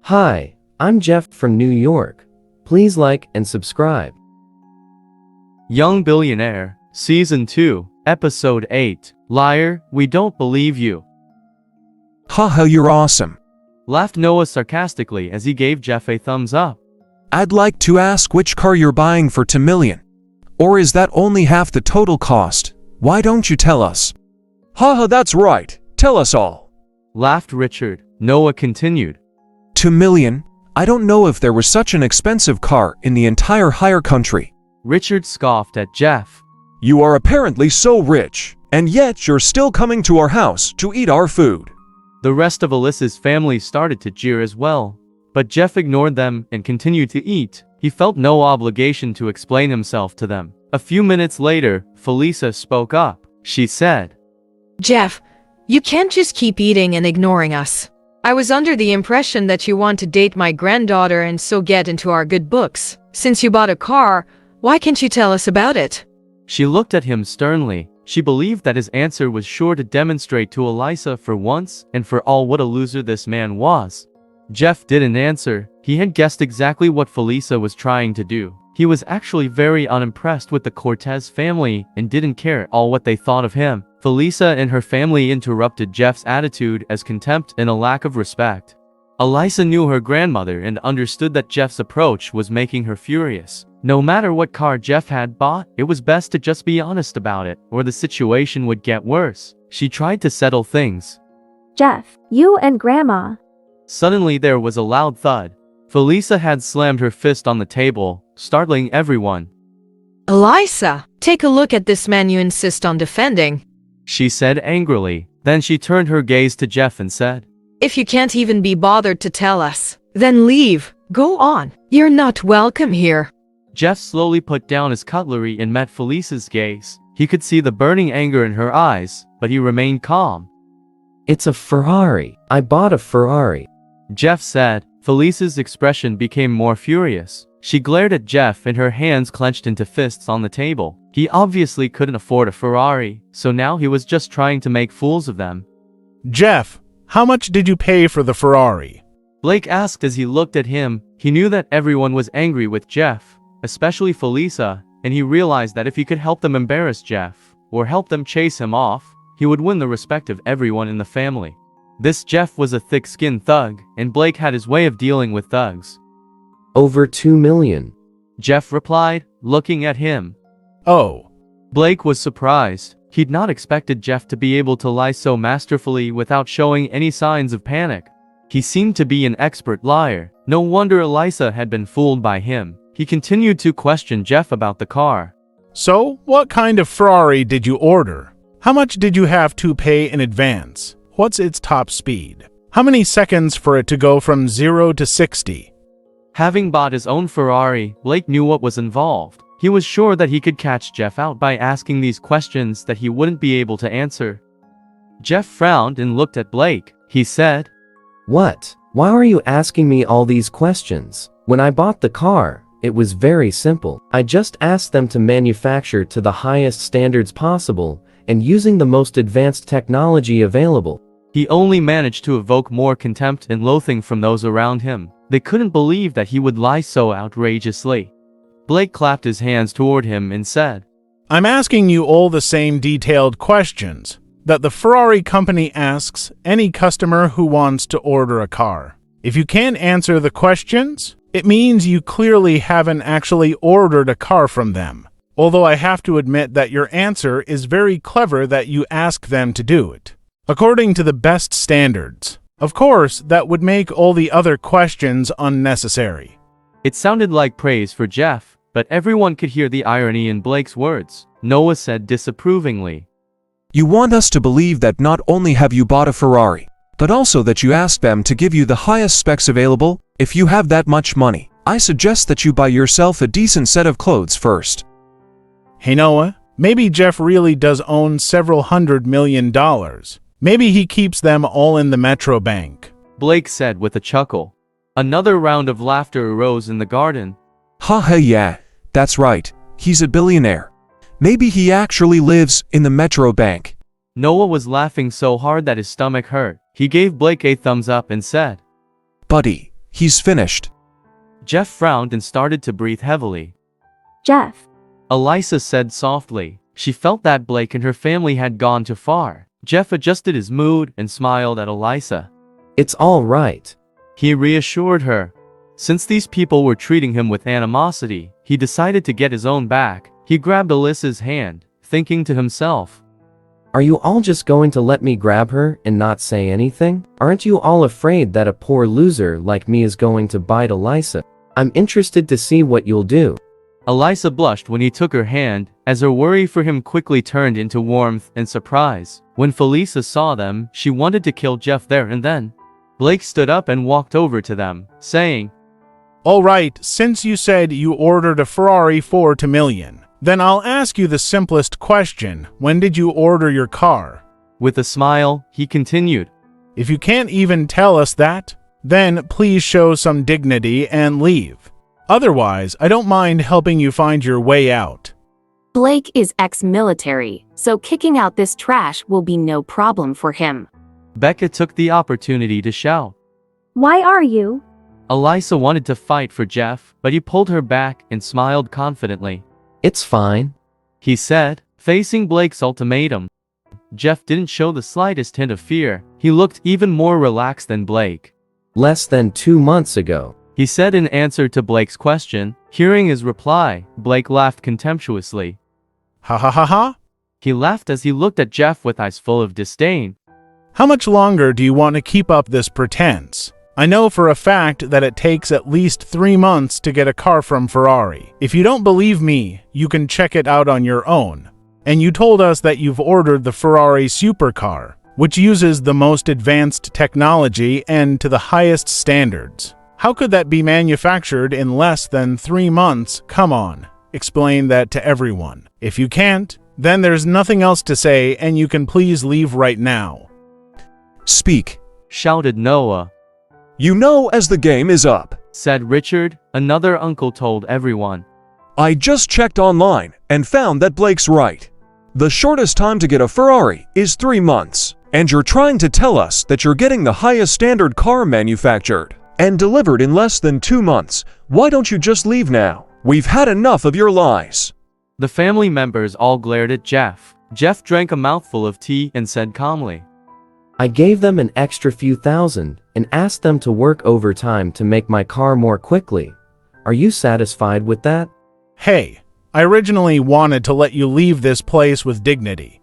Hi, I'm Jeff from New York. Please like and subscribe. Young Billionaire, Season 2, Episode 8. Liar, we don't believe you. Haha, you're awesome. Laughed Noah sarcastically as he gave Jeff a thumbs up. I'd like to ask which car you're buying for $2 million. Or is that only half the total cost? Why don't you tell us? Haha, that's right. Tell us all. Laughed Richard. Noah continued. $2 million? I don't know if there was such an expensive car in the entire hire country. Richard scoffed at Jeff. You are apparently so rich, and yet you're still coming to our house to eat our food. The rest of Alyssa's family started to jeer as well, but Jeff ignored them and continued to eat. He felt no obligation to explain himself to them. A few minutes later, Felisa spoke up. She said, Jeff, you can't just keep eating and ignoring us. I was under the impression that you want to date my granddaughter and so get into our good books. Since you bought a car, why can't you tell us about it? She looked at him sternly. She believed that his answer was sure to demonstrate to Alyssa for once and for all what a loser this man was. Jeff didn't answer. He had guessed exactly what Felisa was trying to do. He was actually very unimpressed with the Cortez family and didn't care at all what they thought of him. Felisa and her family interrupted Jeff's attitude as contempt and a lack of respect. Alyssa knew her grandmother and understood that Jeff's approach was making her furious. No matter what car Jeff had bought, it was best to just be honest about it, or the situation would get worse. She tried to settle things. Jeff, you and Grandma. Suddenly there was a loud thud. Felisa had slammed her fist on the table, startling everyone. Alyssa, take a look at this man you insist on defending, she said angrily. Then she turned her gaze to Jeff and said, If you can't even be bothered to tell us, then leave. Go on. You're not welcome here. Jeff slowly put down his cutlery and met Felisa's gaze. He could see the burning anger in her eyes, but he remained calm. It's a Ferrari. I bought a Ferrari, Jeff said. Felisa's expression became more furious. She glared at Jeff and her hands clenched into fists on the table. He obviously couldn't afford a Ferrari, so now he was just trying to make fools of them. Jeff, how much did you pay for the Ferrari? Blake asked as he looked at him. He knew that everyone was angry with Jeff, especially Felisa, and he realized that if he could help them embarrass Jeff, or help them chase him off, he would win the respect of everyone in the family. This Jeff was a thick-skinned thug, and Blake had his way of dealing with thugs. Over $2 million, Jeff replied, looking at him. Oh. Blake was surprised. He'd not expected Jeff to be able to lie so masterfully without showing any signs of panic. He seemed to be an expert liar. No wonder Alyssa had been fooled by him. He continued to question Jeff about the car. So, what kind of Ferrari did you order? How much did you have to pay in advance? What's its top speed? How many seconds for it to go from 0 to 60? Having bought his own Ferrari, Blake knew what was involved. He was sure that he could catch Jeff out by asking these questions that he wouldn't be able to answer. Jeff frowned and looked at Blake. He said, What? Why are you asking me all these questions? When I bought the car, it was very simple. I just asked them to manufacture to the highest standards possible and using the most advanced technology available. He only managed to evoke more contempt and loathing from those around him. They couldn't believe that he would lie so outrageously. Blake clapped his hands toward him and said, I'm asking you all the same detailed questions that the Ferrari company asks any customer who wants to order a car. If you can't answer the questions, it means you clearly haven't actually ordered a car from them. Although I have to admit that your answer is very clever that you ask them to do it, according to the best standards. Of course, that would make all the other questions unnecessary. It sounded like praise for Jeff, but everyone could hear the irony in Blake's words. Noah said disapprovingly, You want us to believe that not only have you bought a Ferrari, but also that you asked them to give you the highest specs available? If you have that much money, I suggest that you buy yourself a decent set of clothes first. Hey Noah, maybe Jeff really does own several $100 million. Maybe he keeps them all in the Metro Bank, Blake said with a chuckle. Another round of laughter arose in the garden. Haha, yeah, that's right. He's a billionaire. Maybe he actually lives in the Metro Bank. Noah was laughing so hard that his stomach hurt. He gave Blake a thumbs up and said, Buddy, He's finished. Jeff frowned and started to breathe heavily. Jeff. Alyssa said softly. She felt that Blake and her family had gone too far. Jeff adjusted his mood and smiled at Alyssa. It's all right. He reassured her. Since these people were treating him with animosity, he decided to get his own back. He grabbed Alyssa's hand, thinking to himself, Are you all just going to let me grab her and not say anything? Aren't you all afraid that a poor loser like me is going to bite Alyssa? I'm interested to see what you'll do. Alyssa blushed when he took her hand, as her worry for him quickly turned into warmth and surprise. When Felisa saw them, she wanted to kill Jeff there and then. Blake stood up and walked over to them, saying, All right, since you said you ordered a Ferrari 4 to million, then I'll ask you the simplest question. When did you order your car? With a smile, he continued, If you can't even tell us that, then please show some dignity and leave. Otherwise, I don't mind helping you find your way out. Blake is ex-military, so kicking out this trash will be no problem for him. Becca took the opportunity to shout. Why are you? Alyssa wanted to fight for Jeff, but he pulled her back and smiled confidently. It's fine. He said, facing Blake's ultimatum. Jeff didn't show the slightest hint of fear. He looked even more relaxed than Blake. Less than 2 months ago. He said in answer to Blake's question. Hearing his reply, Blake laughed contemptuously. Ha ha ha ha. He laughed as he looked at Jeff with eyes full of disdain. How much longer do you want to keep up this pretense? I know for a fact that it takes at least 3 months to get a car from Ferrari. If you don't believe me, you can check it out on your own. And you told us that you've ordered the Ferrari supercar, which uses the most advanced technology and to the highest standards. How could that be manufactured in less than 3 months? Come on, explain that to everyone. If you can't, then there's nothing else to say and you can please leave right now. Speak. Shouted Noah. You know as the game is up, Said Richard, another uncle told everyone. I just checked online and found that Blake's right. The shortest time to get a Ferrari is 3 months, and you're trying to tell us that you're getting the highest standard car manufactured and delivered in less than 2 months. Why don't you just leave now? We've had enough of your lies. The family members all glared at Jeff. Jeff drank a mouthful of tea and said calmly, I gave them an extra few thousand and asked them to work overtime to make my car more quickly. Are you satisfied with that? Hey, I originally wanted to let you leave this place with dignity.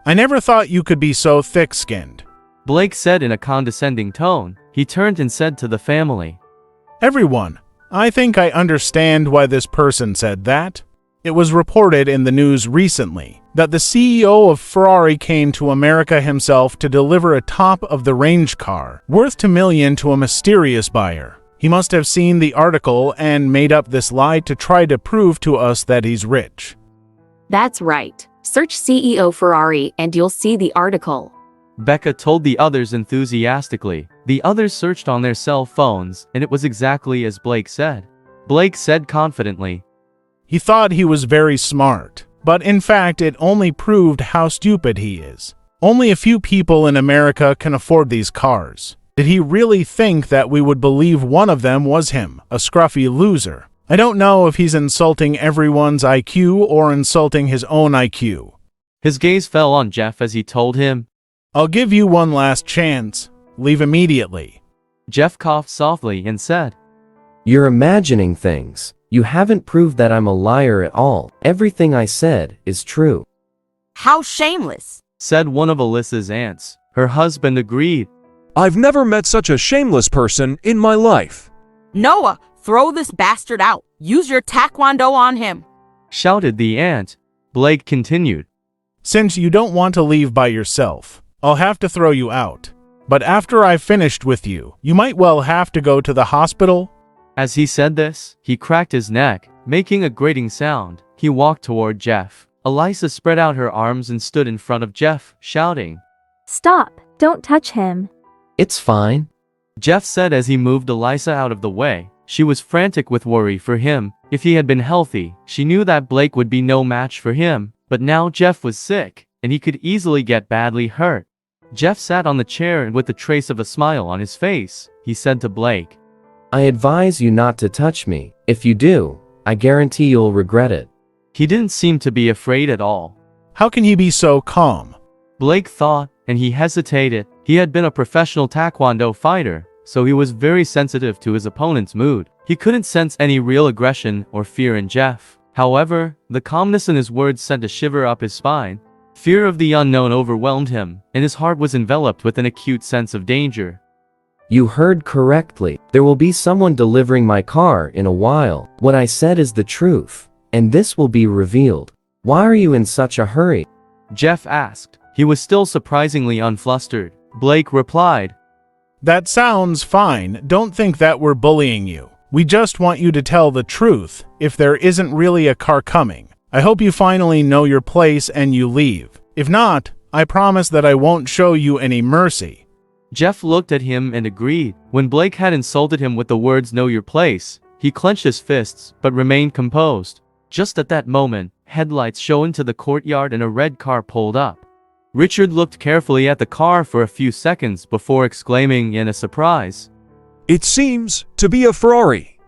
I never thought you could be so thick-skinned. Blake said in a condescending tone. He turned and said to the family, Everyone, I think I understand why this person said that. It was reported in the news recently that the CEO of Ferrari came to America himself to deliver a top-of-the-range car worth $2 million to a mysterious buyer. He must have seen the article and made up this lie to try to prove to us that he's rich. That's right. Search CEO Ferrari and you'll see the article. Becca told the others enthusiastically. The others searched on their cell phones, and it was exactly as Blake said. Blake said confidently, He thought he was very smart, but in fact it only proved how stupid he is. Only a few people in America can afford these cars. Did he really think that we would believe one of them was him, a scruffy loser? I don't know if he's insulting everyone's IQ or insulting his own IQ. His gaze fell on Jeff as he told him, I'll give you one last chance. Leave immediately. Jeff coughed softly and said, You're imagining things. You haven't proved that I'm a liar at all. Everything I said is true. How shameless, said one of Alyssa's aunts. Her husband agreed. I've never met such a shameless person in my life. Noah, throw this bastard out. Use your taekwondo on him, shouted the aunt. Blake continued, Since you don't want to leave by yourself, I'll have to throw you out. But after I've finished with you, you might well have to go to the hospital. As he said this, he cracked his neck, making a grating sound. He walked toward Jeff. Alyssa spread out her arms and stood in front of Jeff, shouting, Stop. Don't touch him. It's fine. Jeff said as he moved Alyssa out of the way. She was frantic with worry for him. If he had been healthy, she knew that Blake would be no match for him. But now Jeff was sick, and he could easily get badly hurt. Jeff sat on the chair and with a trace of a smile on his face, he said to Blake, I advise you not to touch me. If you do, I guarantee you'll regret it. He didn't seem to be afraid at all. How can he be so calm? Blake thought, and he hesitated. He had been a professional taekwondo fighter, so he was very sensitive to his opponent's mood. He couldn't sense any real aggression or fear in Jeff. However, the calmness in his words sent a shiver up his spine. Fear of the unknown overwhelmed him, and his heart was enveloped with an acute sense of danger. You heard correctly. There will be someone delivering my car in a while. What I said is the truth, and this will be revealed. Why are you in such a hurry? Jeff asked. He was still surprisingly unflustered. Blake replied, That sounds fine. Don't think that we're bullying you. We just want you to tell the truth if there isn't really a car coming. I hope you finally know your place and you leave. If not, I promise that I won't show you any mercy. Jeff looked at him and agreed. When Blake had insulted him with the words "know your place," he clenched his fists but remained composed. Just at that moment, headlights shone into the courtyard and a red car pulled up. Richard looked carefully at the car for a few seconds before exclaiming in a surprise, It seems to be a Ferrari.